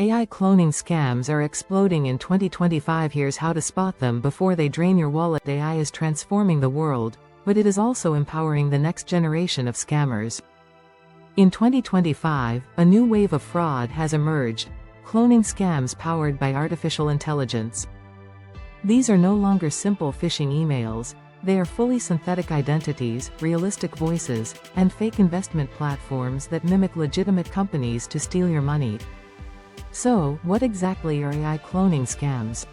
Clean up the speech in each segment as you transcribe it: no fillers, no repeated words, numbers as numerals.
AI cloning scams are exploding in 2025. Here's how to spot them before they drain your wallet. AI is transforming the world, but it is also empowering the next generation of scammers. In 2025, a new wave of fraud has emerged: cloning scams powered by artificial intelligence. These are no longer simple phishing emails. They are fully synthetic identities, realistic voices, and fake investment platforms that mimic legitimate companies to steal your money. So, what exactly are AI cloning scams?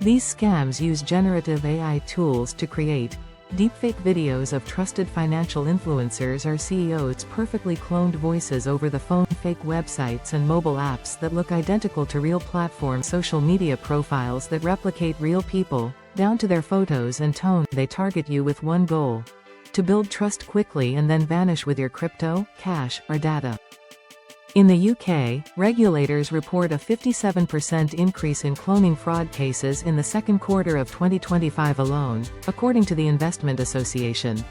These scams use generative AI tools to create deepfake videos of trusted financial influencers or CEOs, perfectly cloned voices over the phone, fake websites and mobile apps that look identical to real platforms, social media profiles that replicate real people, down to their photos and tone. They target you with one goal: to build trust quickly and then vanish with your crypto, cash, or data. In the UK, regulators report a 57% increase in cloning fraud cases in the second quarter of 2025 alone, according to the Investment Association.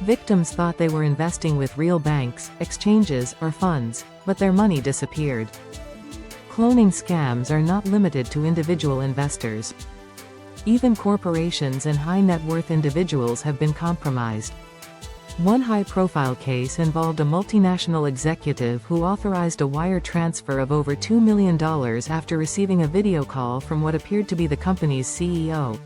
Victims thought they were investing with real banks, exchanges, or funds, but their money disappeared. Cloning scams are not limited to individual investors. Even corporations and high-net-worth individuals have been compromised. One high-profile case involved a multinational executive who authorized a wire transfer of over $2 million after receiving a video call from what appeared to be the company's CEO.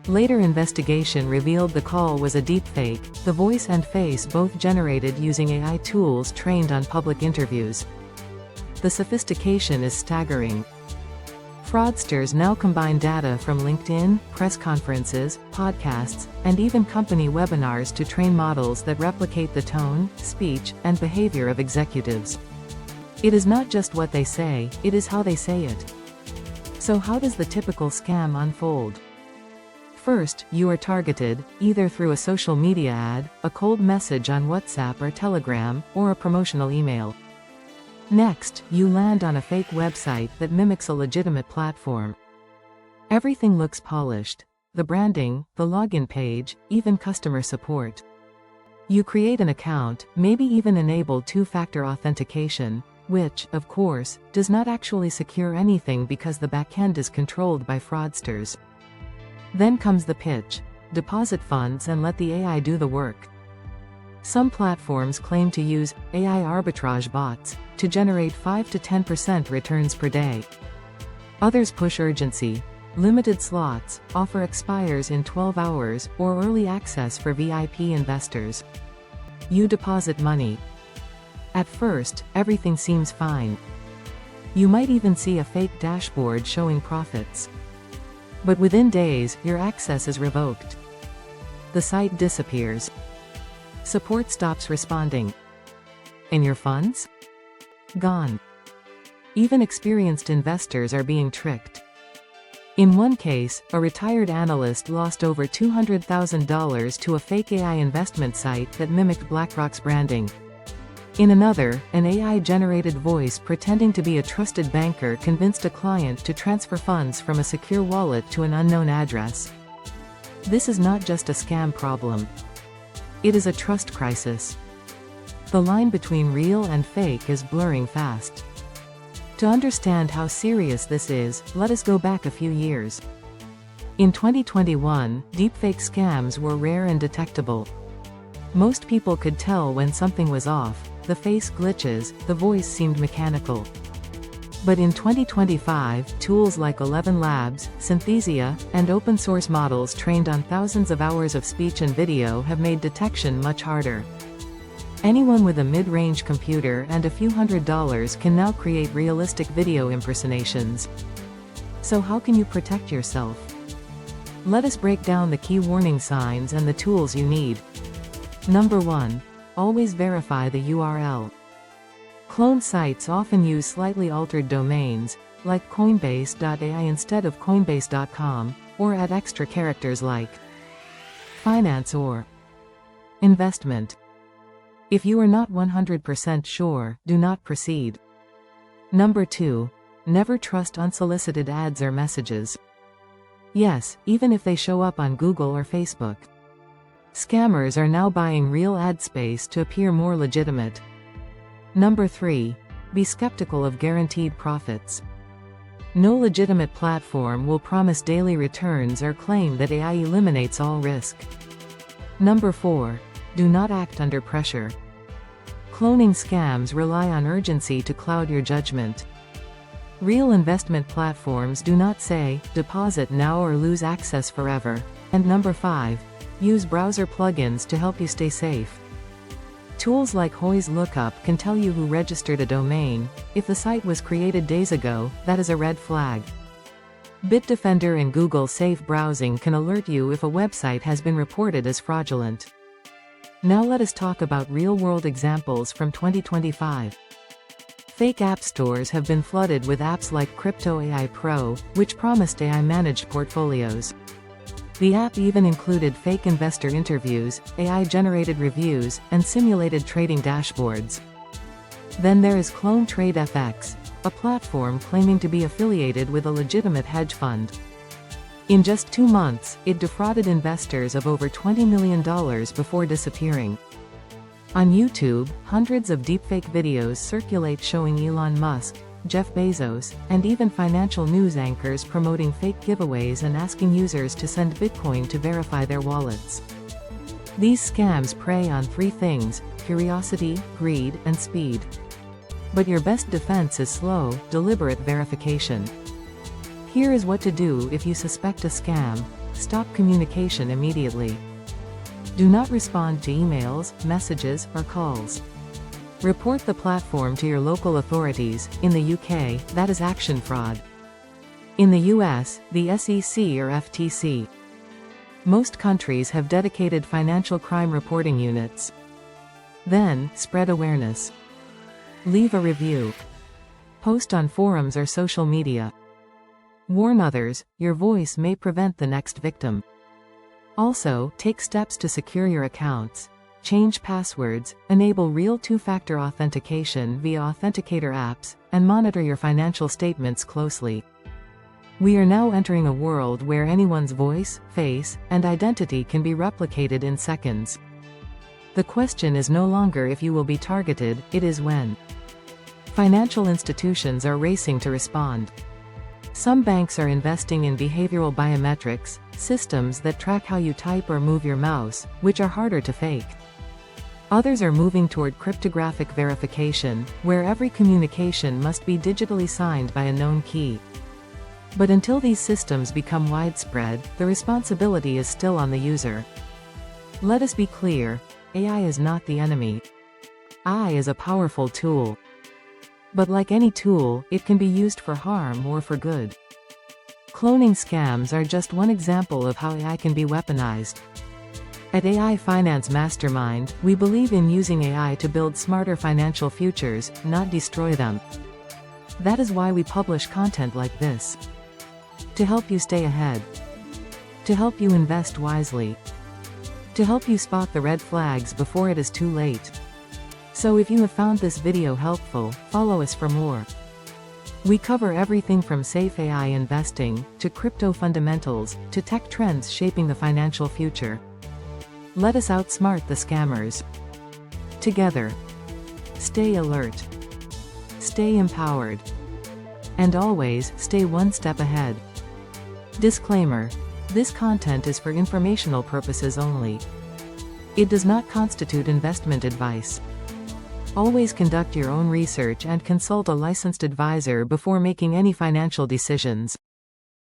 Later investigation revealed the call was a deepfake, the voice and face both generated using AI tools trained on public interviews. The sophistication is staggering. Fraudsters now combine data from LinkedIn, press conferences, podcasts, and even company webinars to train models that replicate the tone, speech, and behavior of executives. It is not just what they say, it is how they say it. So how does the typical scam unfold? First, you are targeted, either through a social media ad, a cold message on WhatsApp or Telegram, or a promotional email. Next, you land on a fake website that mimics a legitimate platform. Everything looks polished: the branding, the login page, even customer support. You create an account, maybe even enable two-factor authentication, which, of course, does not actually secure anything because the backend is controlled by fraudsters. Then comes the pitch: deposit funds and let the AI do the work. Some platforms claim to use AI arbitrage bots to generate 5 to 10% returns per day. Others push urgency: limited slots, offer expires in 12 hours, or early access for VIP investors. You deposit money. At first, everything seems fine. You might even see a fake dashboard showing profits. But within days, your access is revoked. The site disappears. Support stops responding. And your funds? Gone. Even experienced investors are being tricked. In one case, a retired analyst lost over $200,000 to a fake AI investment site that mimicked BlackRock's branding. In another, an AI-generated voice pretending to be a trusted banker convinced a client to transfer funds from a secure wallet to an unknown address. This is not just a scam problem. It is a trust crisis. The line between real and fake is blurring fast. To understand how serious this is, let us go back a few years. In 2021, deepfake scams were rare and detectable. Most people could tell when something was off: the face glitches, the voice seemed mechanical. But in 2025, tools like 11 Labs, Synthesia, and open-source models trained on thousands of hours of speech and video have made detection much harder. Anyone with a mid-range computer and a few $100s can now create realistic video impersonations. So how can you protect yourself? Let us break down the key warning signs and the tools you need. Number 1. Always verify the URL. Clone sites often use slightly altered domains, like Coinbase.ai instead of Coinbase.com, or add extra characters like finance or investment. If you are not 100% sure, do not proceed. Number 2. Never trust unsolicited ads or messages. Yes, even if they show up on Google or Facebook. Scammers are now buying real ad space to appear more legitimate. Number 3. Be skeptical of guaranteed profits. No legitimate platform will promise daily returns or claim that AI eliminates all risk. Number 4. Do not act under pressure. Cloning scams rely on urgency to cloud your judgment. Real investment platforms do not say, deposit now or lose access forever. And number 5. Use browser plugins to help you stay safe. Tools like Hoi's Lookup can tell you who registered a domain. If the site was created days ago, that is a red flag. Bitdefender and Google Safe Browsing can alert you if a website has been reported as fraudulent. Now let us talk about real-world examples from 2025. Fake app stores have been flooded with apps like Crypto AI Pro, which promised AI-managed portfolios. The app even included fake investor interviews, AI-generated reviews, and simulated trading dashboards. Then there is Clone Trade FX, a platform claiming to be affiliated with a legitimate hedge fund. In just 2 months, it defrauded investors of over $20 million before disappearing. On YouTube, hundreds of deepfake videos circulate showing Elon Musk, Jeff Bezos, and even financial news anchors promoting fake giveaways and asking users to send Bitcoin to verify their wallets. These scams prey on 3 things: curiosity, greed, and speed. But your best defense is slow, deliberate verification. Here is what to do if you suspect a scam. Stop communication immediately. Do not respond to emails, messages, or calls. Report the platform to your local authorities. In the UK, that is action fraud. In the US, the SEC or FTC. Most countries have dedicated financial crime reporting units. Then, spread awareness. Leave a review. Post on forums or social media. Warn others, your voice may prevent the next victim. Also, take steps to secure your accounts. Change passwords, enable real 2-factor authentication via authenticator apps, and monitor your financial statements closely. We are now entering a world where anyone's voice, face, and identity can be replicated in seconds. The question is no longer if you will be targeted, it is when. Financial institutions are racing to respond. Some banks are investing in behavioral biometrics, systems that track how you type or move your mouse, which are harder to fake. Others are moving toward cryptographic verification, where every communication must be digitally signed by a known key. But until these systems become widespread, the responsibility is still on the user. Let us be clear, AI is not the enemy. AI is a powerful tool. But like any tool, it can be used for harm or for good. Cloning scams are just one example of how AI can be weaponized. At AIFinanceMastermind, we believe in using AI to build smarter financial futures, not destroy them. That is why we publish content like this. To help you stay ahead. To help you invest wisely. To help you spot the red flags before it is too late. So if you have found this video helpful, follow us for more. We cover everything from safe AI investing, to crypto fundamentals, to tech trends shaping the financial future. Let us outsmart the scammers. Together. Stay alert. Stay empowered. And always, stay one step ahead. Disclaimer. This content is for informational purposes only. It does not constitute investment advice. Always conduct your own research and consult a licensed advisor before making any financial decisions.